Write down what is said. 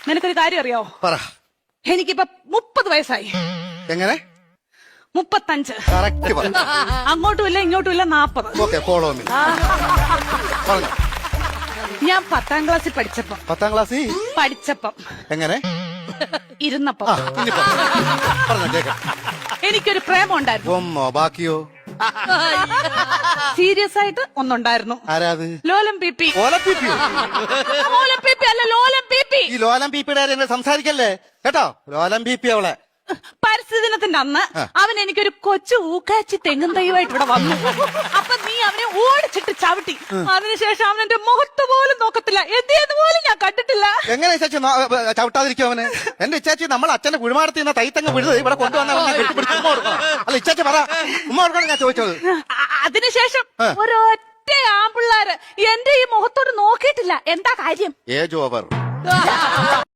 നിനക്കൊരു കാര്യം അറിയോ? പറ. എനിക്കിപ്പോ 30 വയസ്സായി. എങ്ങനെ? 35. കറക്റ്റ് പറ. അങ്ങോട്ടും ഇല്ല ഇങ്ങോട്ടും ഇല്ല 40. Okay, follow me. പറഞ്ഞു. ഞാൻ 10ാം ക്ലാസ്സിൽ പഠിച്ചപ്പം 10ാം ക്ലാസ്സിൽ എങ്ങനെ ഇരുന്നപ്പം പറഞ്ഞു കേൾക്കാം. എനിക്കൊരു പ്രേമം ഉണ്ടായിരുന്നു. ഒന്നോ ബാക്കിയോ? സീരിയസ് ആയിട്ട് ഒന്നുണ്ടായിരുന്നു. ആരാത്? ലോലം പി. ഓലപ്പിപ്പിയോ? ലോലം പി അല്ല, ലോലം പി. ഈ ലോലം പീപ്പിയുടെ സംസാരിക്കല്ലേ കേട്ടോ. ലോലം പീപ്പി അവളെ. പരിസ്ഥിതി ദിനത്തിന്റെ അന്ന് അവൻ എനിക്കൊരു കൊച്ചു ഊക്കാച്ചി തെങ്ങും തൈയുമായിട്ട് ഇവിടെ വന്നു. അപ്പൊ നീ അവനെ ഓടിച്ചിട്ട് ചവിട്ടി. അതിനുശേഷം അവൻ എന്റെ മുഖത്ത് പോലും നോക്കത്തില്ല. എന്ത് പോലും ഞാൻ കണ്ടിട്ടില്ല. എങ്ങനെ ഇച്ചാച്ചി ചവിട്ടാതിരിക്കും അവന്? എന്റെ ഇച്ചാച്ചി നമ്മൾ അച്ഛന്റെ കുഴിമാടത്തിൽ നിന്ന് തൈത്തങ്ങ് വിടുന്നത് ഇവിടെ കൊണ്ടുവന്ന ഉമ്മ കൊടുക്കണം. അല്ല ഇച്ചാച്ചി പറ, ഉമ്മ കൊടുക്കണം ഞാൻ ചോദിച്ചത്. അതിനുശേഷം ഒരൊറ്റ ആമ്പിള്ളാര് എന്റെ ഈ മുഖത്തോട്ട് നോക്കിയിട്ടില്ല. എന്താ കാര്യം? Age over.